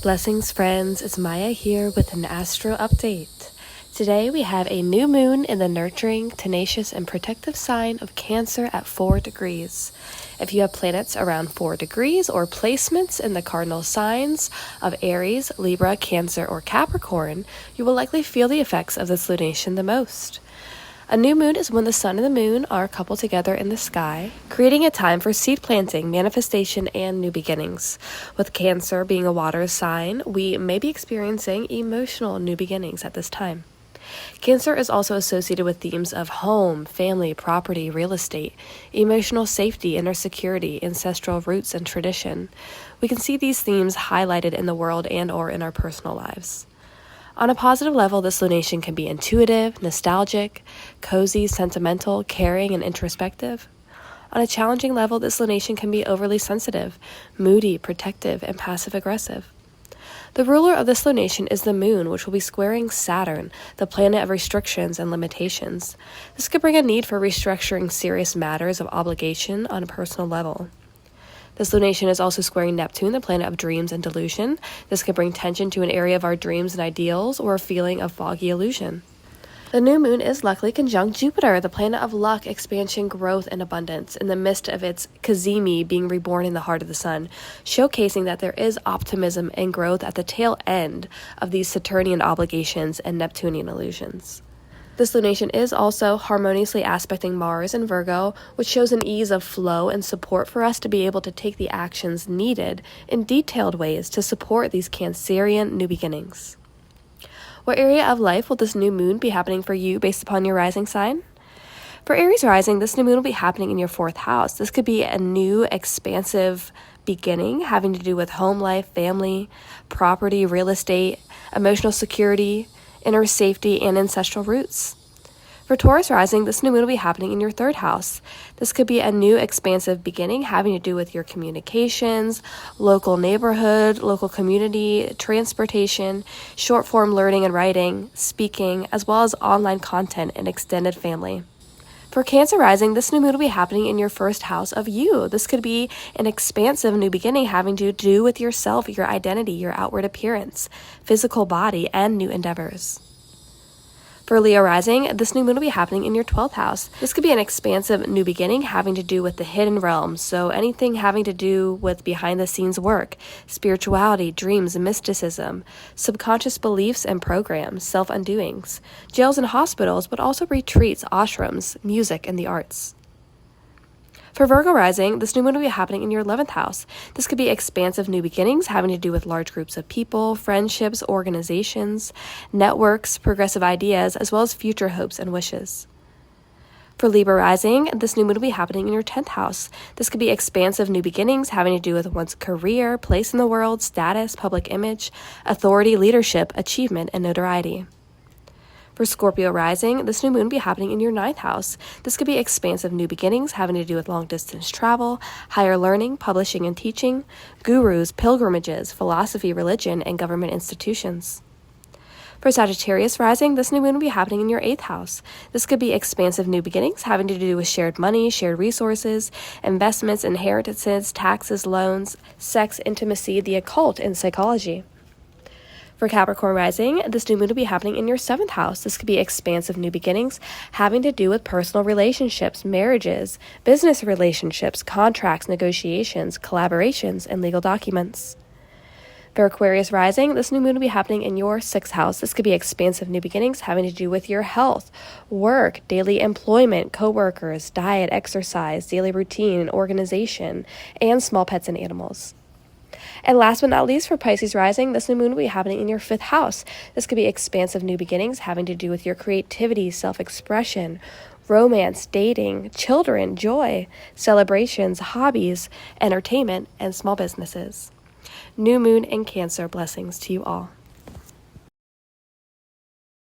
Blessings, friends. It's Maia here with an Astro update. Today we have a new moon in the nurturing, tenacious, and protective sign of Cancer at 4 degrees. If you have planets around 4 degrees or placements in the cardinal signs of Aries, Libra, Cancer, or Capricorn, you will likely feel the effects of this lunation the most. A new moon is when the sun and the moon are coupled together in the sky, creating a time for seed planting, manifestation, and new beginnings. With Cancer being a water sign, we may be experiencing emotional new beginnings at this time. Cancer is also associated with themes of home, family, property, real estate, emotional safety, inner security, ancestral roots, and tradition. We can see these themes highlighted in the world and/or in our personal lives. On a positive level, this lunation can be intuitive, nostalgic, cozy, sentimental, caring, and introspective. On a challenging level, this lunation can be overly sensitive, moody, protective, and passive-aggressive. The ruler of this lunation is the moon, which will be squaring Saturn, the planet of restrictions and limitations. This could bring a need for restructuring serious matters of obligation on a personal level. This lunation is also squaring Neptune, the planet of dreams and delusion. This could bring tension to an area of our dreams and ideals or a feeling of foggy illusion. The new moon is luckily conjunct Jupiter, the planet of luck, expansion, growth, and abundance, in the midst of its Kazemi being reborn in the heart of the sun, showcasing that there is optimism and growth at the tail end of these Saturnian obligations and Neptunian illusions. This lunation is also harmoniously aspecting Mars in Virgo, which shows an ease of flow and support for us to be able to take the actions needed in detailed ways to support these Cancerian new beginnings. What area of life will this new moon be happening for you based upon your rising sign? For Aries rising, this new moon will be happening in your 4th house. This could be a new, expansive beginning having to do with home life, family, property, real estate, emotional security, inner safety, and ancestral roots. For Taurus rising, this new moon will be happening in your 3rd house. This could be a new expansive beginning having to do with your communications, local neighborhood, local community, transportation, short-form learning and writing, speaking, as well as online content and extended family. For Cancer rising, this new moon will be happening in your 1st house of you. This could be an expansive new beginning having to do with yourself, your identity, your outward appearance, physical body, and new endeavors. For Leo rising, this new moon will be happening in your 12th house. This could be an expansive new beginning having to do with the hidden realms, so anything having to do with behind-the-scenes work, spirituality, dreams, mysticism, subconscious beliefs and programs, self-undoings, jails and hospitals, but also retreats, ashrams, music, and the arts. For Virgo rising, this new moon will be happening in your 11th house. This could be expansive new beginnings having to do with large groups of people, friendships, organizations, networks, progressive ideas, as well as future hopes and wishes. For Libra rising, this new moon will be happening in your 10th house. This could be expansive new beginnings having to do with one's career, place in the world, status, public image, authority, leadership, achievement, and notoriety. For Scorpio rising, this new moon will be happening in your 9th house. This could be expansive new beginnings having to do with long-distance travel, higher learning, publishing and teaching, gurus, pilgrimages, philosophy, religion, and government institutions. For Sagittarius rising, this new moon will be happening in your 8th house. This could be expansive new beginnings having to do with shared money, shared resources, investments, inheritances, taxes, loans, sex, intimacy, the occult, and psychology. For Capricorn rising, this new moon will be happening in your 7th house. This could be expansive new beginnings having to do with personal relationships, marriages, business relationships, contracts, negotiations, collaborations, and legal documents. For Aquarius rising, this new moon will be happening in your 6th house. This could be expansive new beginnings having to do with your health, work, daily employment, coworkers, diet, exercise, daily routine, organization, and small pets and animals. And last but not least, for Pisces rising, this new moon will be happening in your 5th house. This could be expansive new beginnings having to do with your creativity, self-expression, romance, dating, children, joy, celebrations, hobbies, entertainment, and small businesses. New moon in Cancer, blessings to you all.